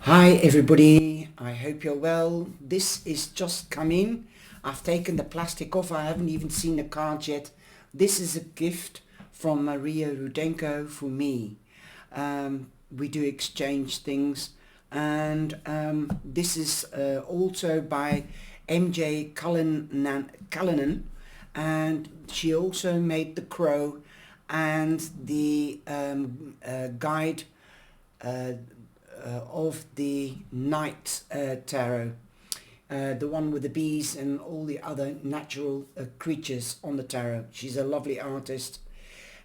Hi everybody, I hope you're well. This is just come in. I've taken the plastic off. I haven't even seen the card yet. This is a gift from Maria Rudenko for me. We do exchange things, and this is also by MJ Cullinan, and she also made the crow and the guide of the night tarot, the one with the bees and all the other natural creatures on the tarot. She's a lovely artist.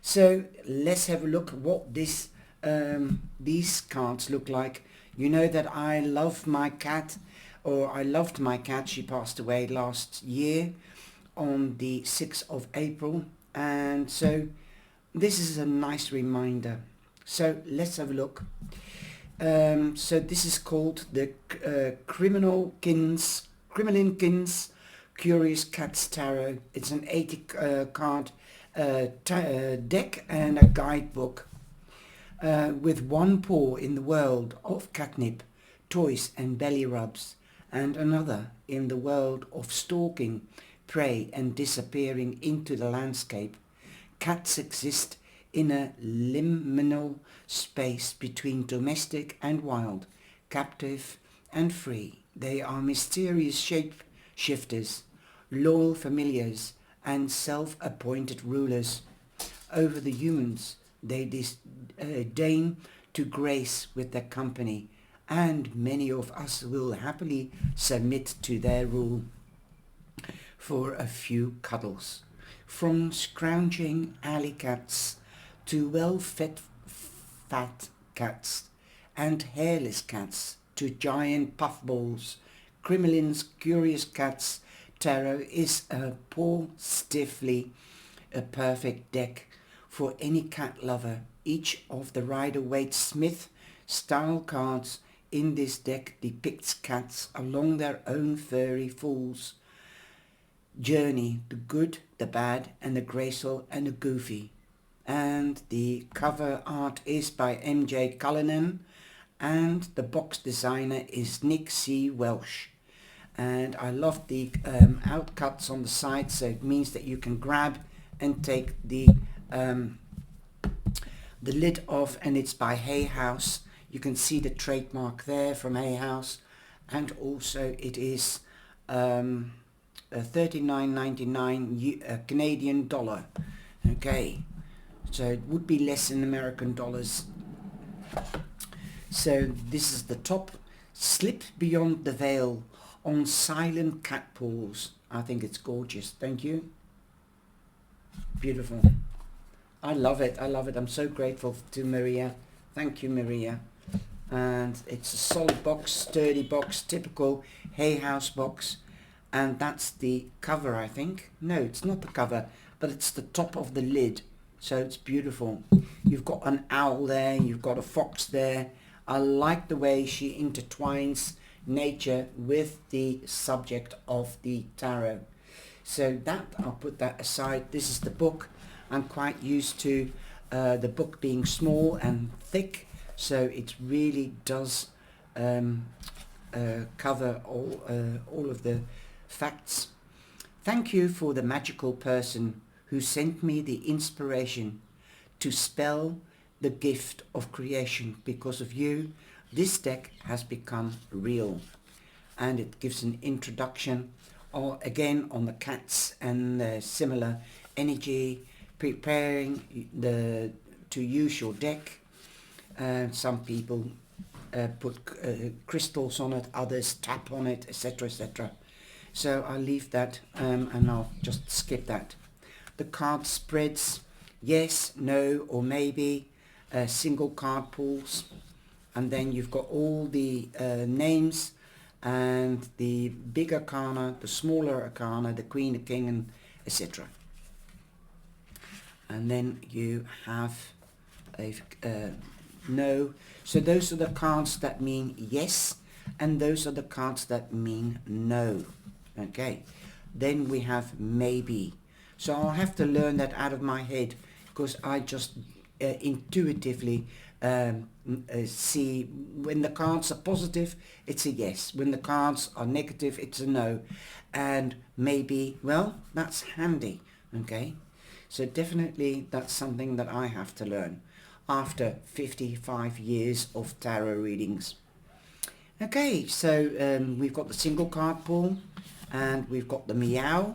So let's have a look at what these cards look like. You know that I love my cat, or I loved my cat. She passed away last year on the 6th of April, and so this is a nice reminder. So let's have a look. So this is called the GRIMALKINS Curious Cats Tarot. It's an 80 card deck and a guidebook with one paw in the world of catnip, toys and belly rubs, and another in the world of stalking prey and disappearing into the landscape. Cats exist in a liminal space between domestic and wild, captive and free. They are mysterious shape-shifters, loyal familiars, and self-appointed rulers over the humans they deign to grace with their company, and many of us will happily submit to their rule for a few cuddles. From scrounging alley cats to well-fed fat cats and hairless cats to giant puffballs, GRIMALKINS Curious Cats Tarot is a stiffly a perfect deck for any cat lover. Each of the Rider-Waite-Smith style cards in this deck depicts cats along their own furry fool's journey, the good, the bad, and the graceful and the goofy. And the cover art is by MJ Cullinan, and the box designer is Nick C. Welsh. And I love the outcuts on the side, so it means that you can grab and take the lid off, and it's by Hay House. You can see the trademark there from Hay House, and also it is $39.99 Canadian dollar. Okay, so it would be less in American dollars. So this is the top. Slip beyond the veil on silent cat paws. I think it's gorgeous. Thank you. Beautiful. I love it. I love it. I'm so grateful to Maria. Thank you, Maria. And it's a solid box, sturdy box, typical Hay House box. And that's the cover, I think. No, it's not the cover, but it's the top of the lid. So it's beautiful. You've got an owl there, you've got a fox there. I like the way she intertwines nature with the subject of the tarot. So that, I'll put that aside. This is the book. I'm quite used to the book being small and thick, so it really does cover all of the facts. Thank you for the magical person who sent me the inspiration to spell the gift of creation. Because of you, this deck has become real. And it gives an introduction again on the cats and the similar energy, preparing to use your deck. Some people put crystals on it, others tap on it, etc., etc. So I'll leave that and I'll just skip that. The card spreads, yes, no, or maybe, single card pulls, and then you've got all the names and the big arcana, the smaller arcana, the queen, the king, and etc. And then you have a no. So those are the cards that mean yes, and those are the cards that mean no. Okay, then we have maybe. So I'll have to learn that out of my head, because I just intuitively see when the cards are positive, it's a yes. When the cards are negative, it's a no. And maybe, well, that's handy, okay? So definitely that's something that I have to learn after 55 years of tarot readings. Okay, so we've got the single card pull, and we've got the meow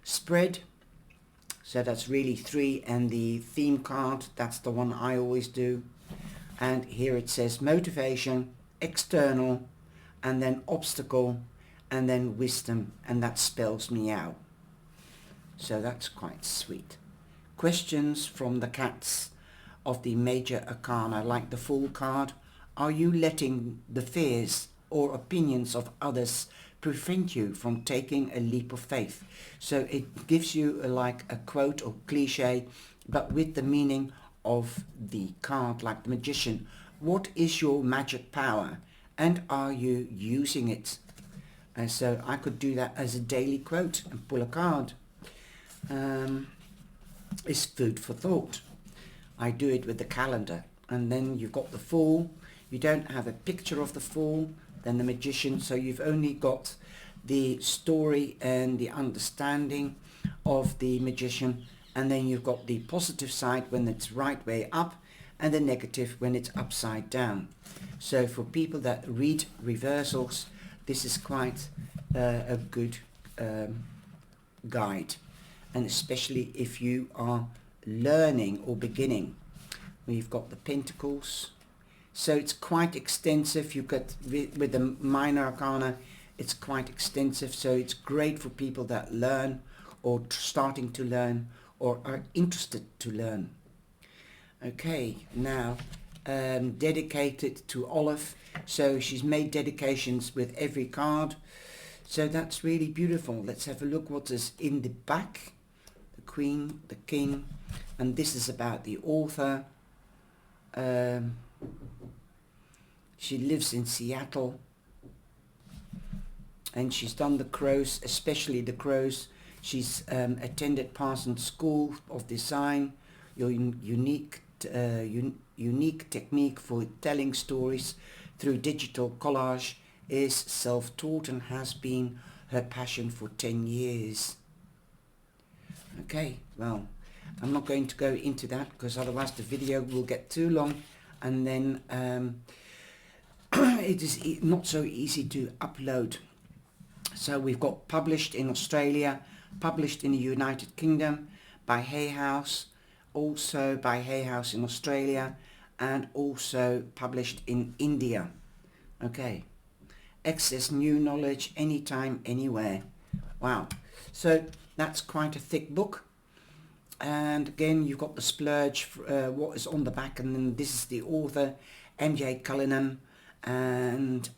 spread. So that's really 3, and the theme card, that's the one I always do. And here it says motivation, external, and then obstacle, and then wisdom, and that spells meow. So that's quite sweet. Questions from the cats of the major arcana, like the Fool card. Are you letting the fears or opinions of others prevent you from taking a leap of faith? So it gives you like a quote or cliche, but with the meaning of the card, like the Magician. What is your magic power, and are you using it? And so I could do that as a daily quote and pull a card. It's food for thought. I do it with the calendar. And then you've got the Fool. You don't have a picture of the Fool, then the Magician, so you've only got the story and the understanding of the Magician, and then you've got the positive side when it's right way up, and the negative when it's upside down. So for people that read reversals, this is quite a good guide, and especially if you are learning or beginning. We've got the Pentacles, so it's quite extensive. You've got with the minor arcana, it's quite extensive, so it's great for people that learn or starting to learn or are interested to learn. Okay, now dedicated to Olive, so she's made dedications with every card, so that's really beautiful. Let's have a look what is in the back. The Queen, the King, and this is about the author. She lives in Seattle, and she's done the crows, especially the crows. She's attended Parsons School of Design. Your unique technique for telling stories through digital collage is self-taught and has been her passion for 10 years. Okay, well, I'm not going to go into that because otherwise the video will get too long, and then it is not so easy to upload. So we've got published in Australia, published in the United Kingdom by Hay House, also by Hay House in Australia, and also published in India. Okay, access new knowledge anytime, anywhere. Wow, so that's quite a thick book. And again, you've got the splurge, what is on the back, and then this is the author, MJ Cullinan, and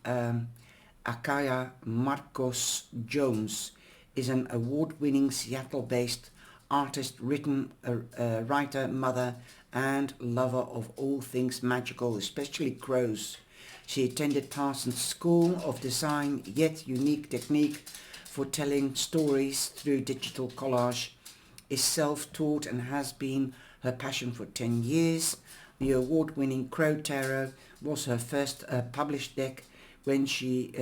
Akaya Marcos Jones is an award-winning Seattle-based artist, writer, mother, and lover of all things magical, especially crows. She attended Parsons School of Design, yet unique technique for telling stories through digital collage, is self-taught and has been her passion for 10 years. The award-winning Crow Tarot was her first published deck when she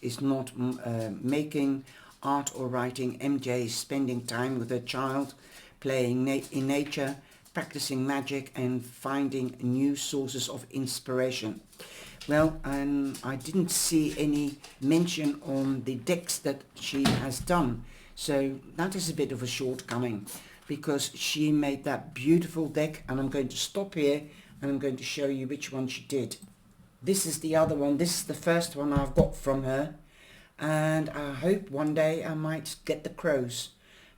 is not making art or writing. MJ is spending time with her child, playing in nature, practicing magic, and finding new sources of inspiration. Well, I didn't see any mention on the decks that she has done, so that is a bit of a shortcoming, because she made that beautiful deck, and I'm going to stop here and I'm going to show you which one she did. This is the other one. This is the first one I've got from her, and I hope one day I might get the crows.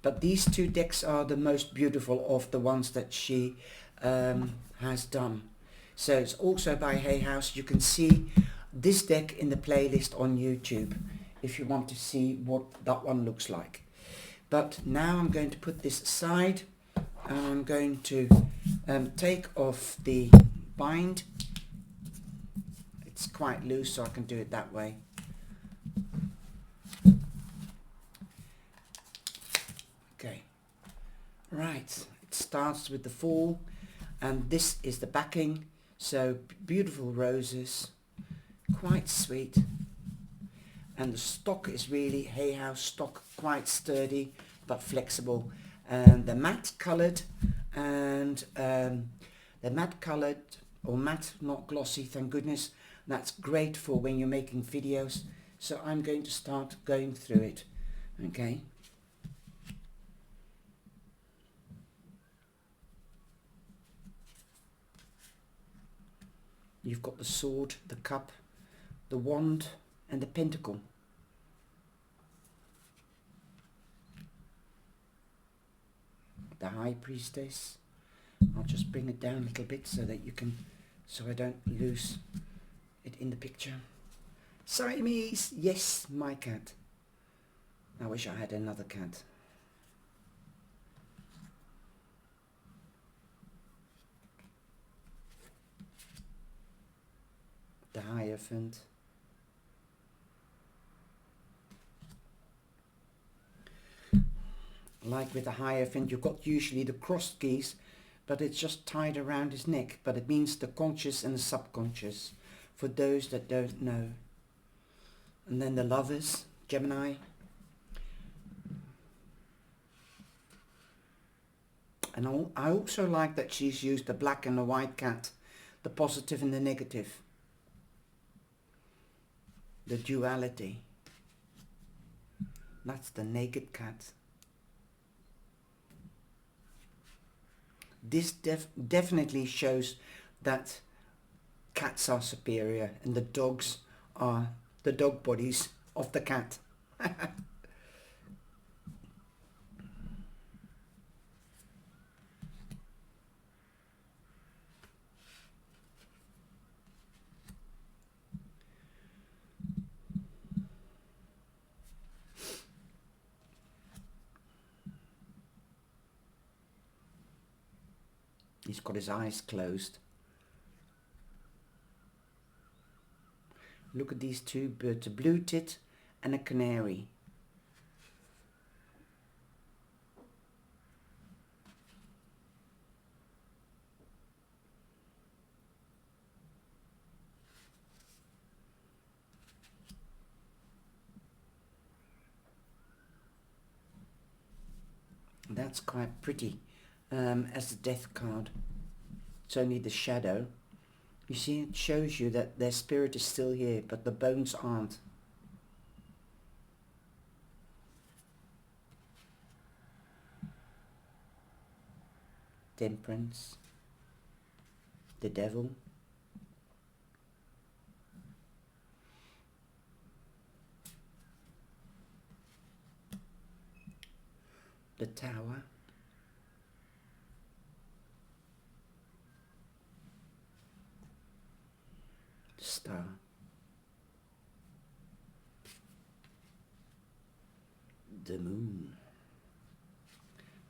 But these two decks are the most beautiful of the ones that she has done. So it's also by Hay House. You can see this deck in the playlist on YouTube if you want to see what that one looks like. But now I'm going to put this aside, and I'm going to take off the bind. It's quite loose, so I can do it that way. Okay, right, it starts with the Fool, And this is the backing. So beautiful roses, quite sweet. And the stock is really Hay House stock, quite sturdy but flexible. And the matte coloured, and the matte coloured, or matte, not glossy, thank goodness. That's great for when you're making videos. So I'm going to start going through it. Okay. You've got the sword, the cup, the wand, and the pentacle. The High Priestess. I'll just bring it down a little bit so that you can, so I don't lose it in the picture. Siamese, yes, my cat. I wish I had another cat. The Hierophant. Like with the Hierophant, you've got usually the crossed keys, but it's just tied around his neck. But it means the conscious and the subconscious, for those that don't know. And then the Lovers, Gemini. And I also like that she's used the black and the white cat, the positive and the negative. The duality. That's the naked cat. This definitely shows that cats are superior and the dogs are the dog bodies of the cat. He's got his eyes closed. Look at these two birds, a blue tit and a canary. That's quite pretty. As the Death card, it's only the shadow. You see, it shows you that their spirit is still here, but the bones aren't. Temperance, the Devil, the Tower, Star, the Moon.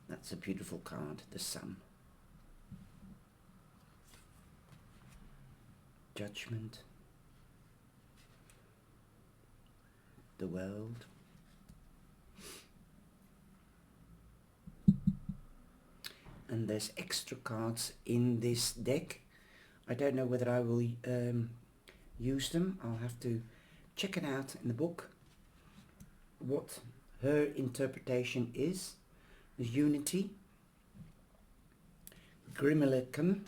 That's a beautiful card. The Sun, Judgment, the World, and there's extra cards in this deck. I don't know whether I will use them. I'll have to check it out in the book what her interpretation is. The Unity, GRIMALKINS.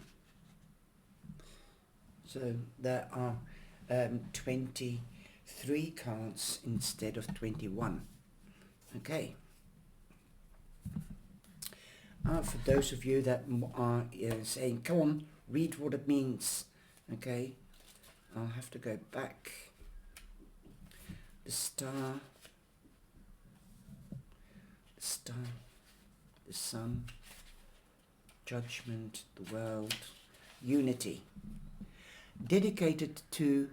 So there are 23 cards instead of 21. Okay. For those of you that are saying, come on, read what it means. Okay. I'll have to go back. The Star, the Sun, Judgment, the World, Unity. Dedicated to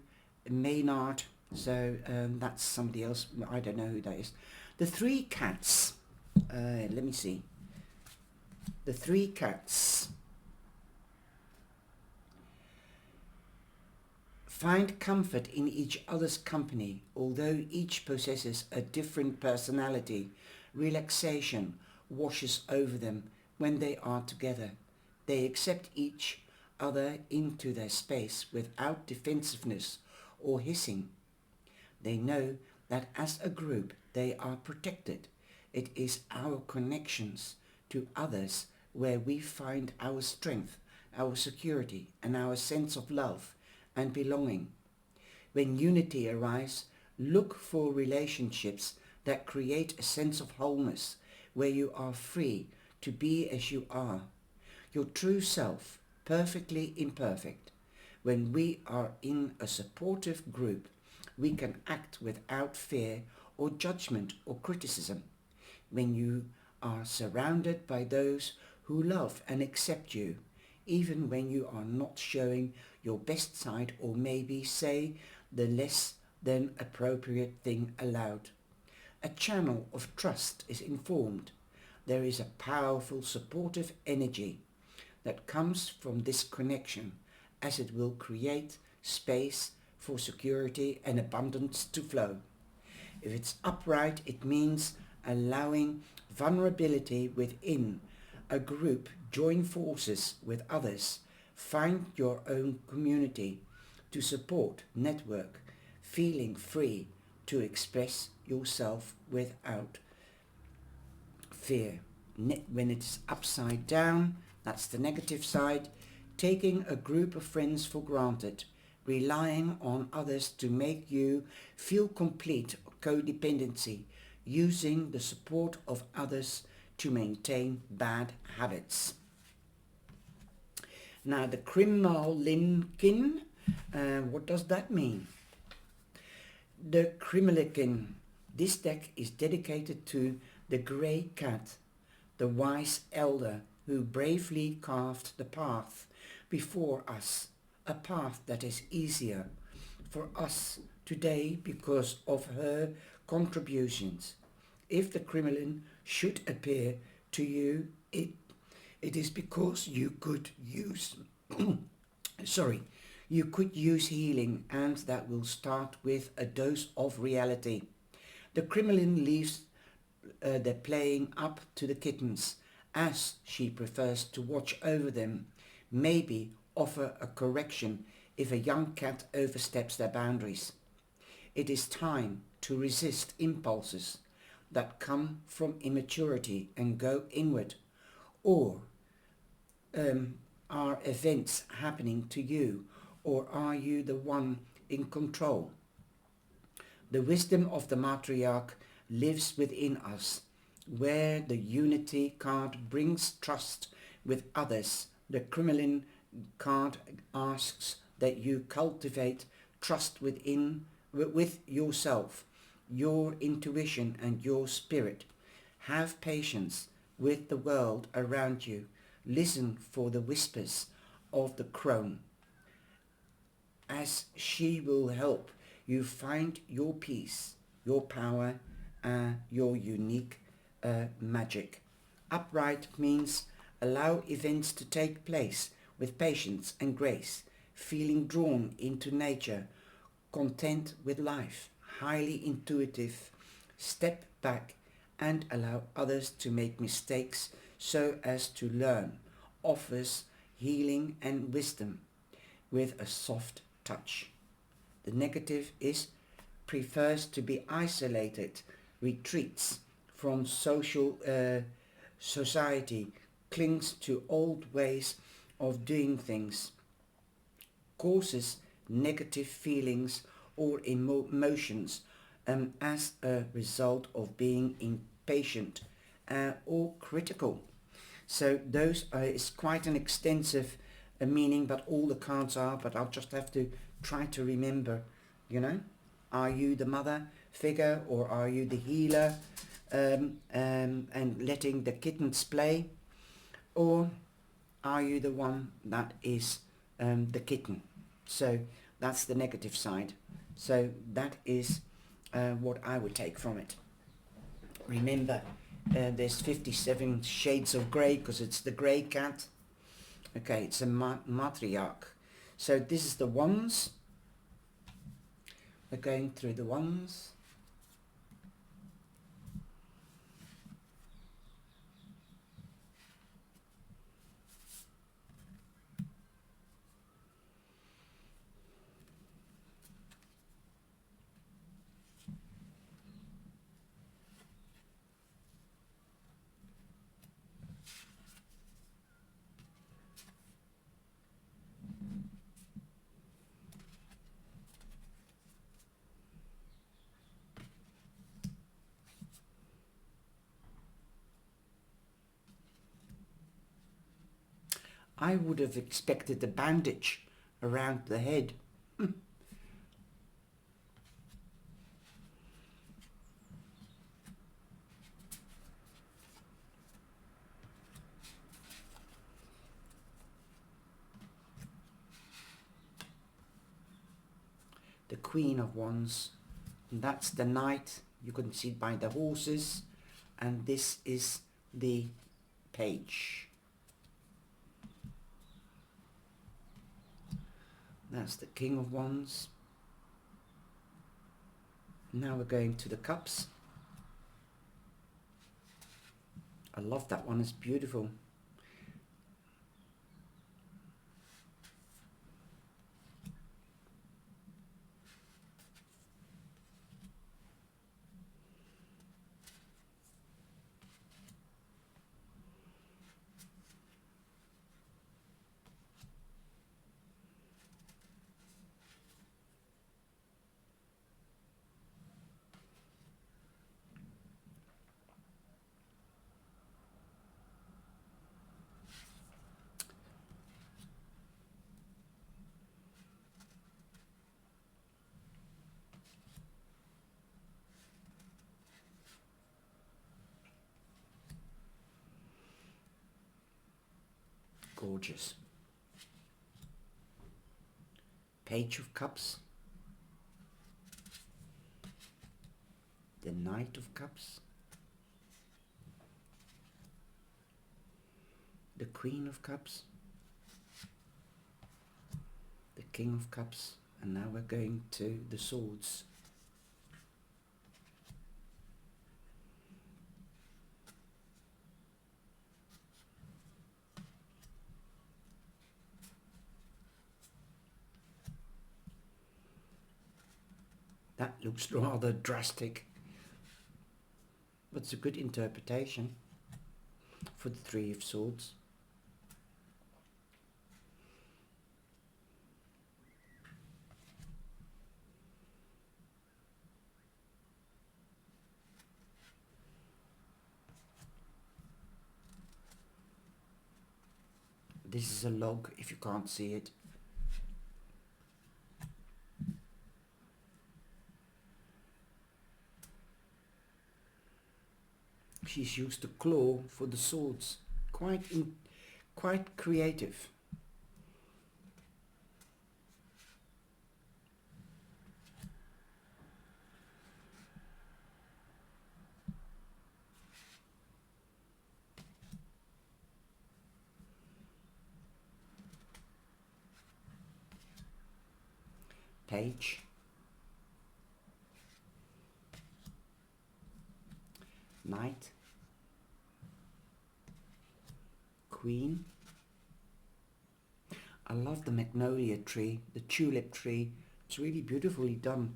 Maynard, so that's somebody else, I don't know who that is. The Three Cats, let me see. The Three Cats. Find comfort in each other's company, although each possesses a different personality. Relaxation washes over them when they are together. They accept each other into their space without defensiveness or hissing. They know that as a group they are protected. It is our connections to others where we find our strength, our security, and our sense of love and belonging. When unity arrives, look for relationships that create a sense of wholeness, where you are free to be as you are, your true self, perfectly imperfect. When we are in a supportive group, we can act without fear or judgment or criticism. When you are surrounded by those who love and accept you, even when you are not showing your best side or maybe say the less than appropriate thing aloud. A channel of trust is informed. There is a powerful supportive energy that comes from this connection, as it will create space for security and abundance to flow. If it's upright, it means allowing vulnerability within a group, join forces with others, find your own community to support, network, feeling free to express yourself without fear. When it's upside down, that's the negative side, taking a group of friends for granted, relying on others to make you feel complete, codependency, using the support of others to maintain bad habits. Now the GRIMALKIN, what does that mean? The GRIMALKIN, this deck is dedicated to the grey cat, the wise elder who bravely carved the path before us, a path that is easier for us today because of her contributions. If the GRIMALKIN should appear to you, it is because you could use you could use healing, and that will start with a dose of reality. The GRIMALKIN leaves the playing up to the kittens, as she prefers to watch over them, maybe offer a correction if a young cat oversteps their boundaries. It is time to resist impulses that come from immaturity and go inward, or are events happening to you, or are you the one in control? The wisdom of the matriarch lives within us, where the unity card brings trust with others. The GRIMALKIN card asks that you cultivate trust with yourself, your intuition and your spirit. Have patience with the world around you. Listen for the whispers of the crone, as she will help you find your peace, your power, your unique magic. Upright means allow events to take place with patience and grace, feeling drawn into nature, content with life, highly intuitive. Step back and allow others to make mistakes so as to learn. Offers healing and wisdom with a soft touch. The negative is prefers to be isolated, retreats from society, clings to old ways of doing things, causes negative feelings or emotions as a result of being impatient or critical. So those is quite an extensive meaning, but all the cards are, but I'll just have to try to remember, are you the mother figure, or are you the healer and letting the kittens play, or are you the one that is the kitten? So that's the negative side. So that is what I would take from it. Remember, there's 57 shades of grey because it's the grey cat. Okay, it's a matriarch. So this is the wands. We're going through the wands. I would have expected a bandage around the head. The Queen of Wands, and that's the Knight. You can see it by the horses, and this is the Page. That's the King of Wands. Now we're going to the Cups. I love that one, it's beautiful. Gorgeous. Page of Cups. The Knight of Cups. The Queen of Cups. The King of Cups. And now we're going to the Swords. That looks rather drastic, but it's a good interpretation for the Three of Swords. This is a log if you can't see it. She's used the claw for the swords. Quite creative. Page. Knight. Queen. I love the magnolia tree, the tulip tree. It's really beautifully done.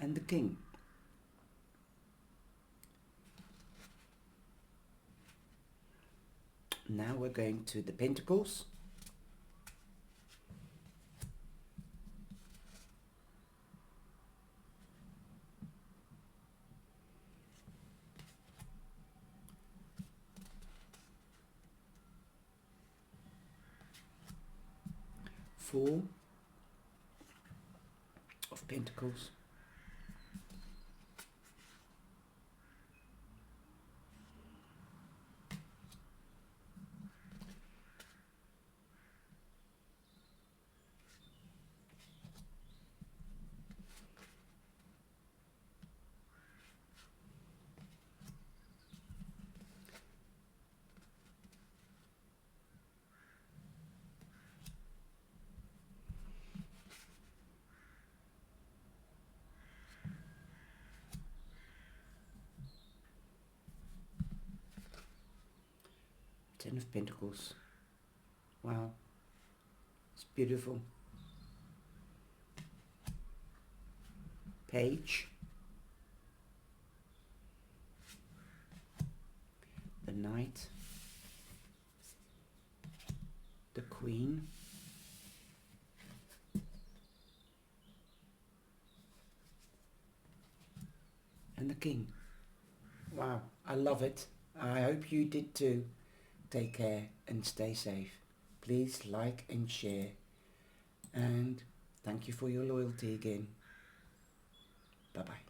And the King. Now we're going to the Pentacles. Four of Pentacles. Ten of Pentacles. Wow, it's beautiful. Page. The Knight. The Queen. And the King. Wow, I love it. I hope you did too. take care and stay safe. Please like and share, and thank you for your loyalty again. Bye bye.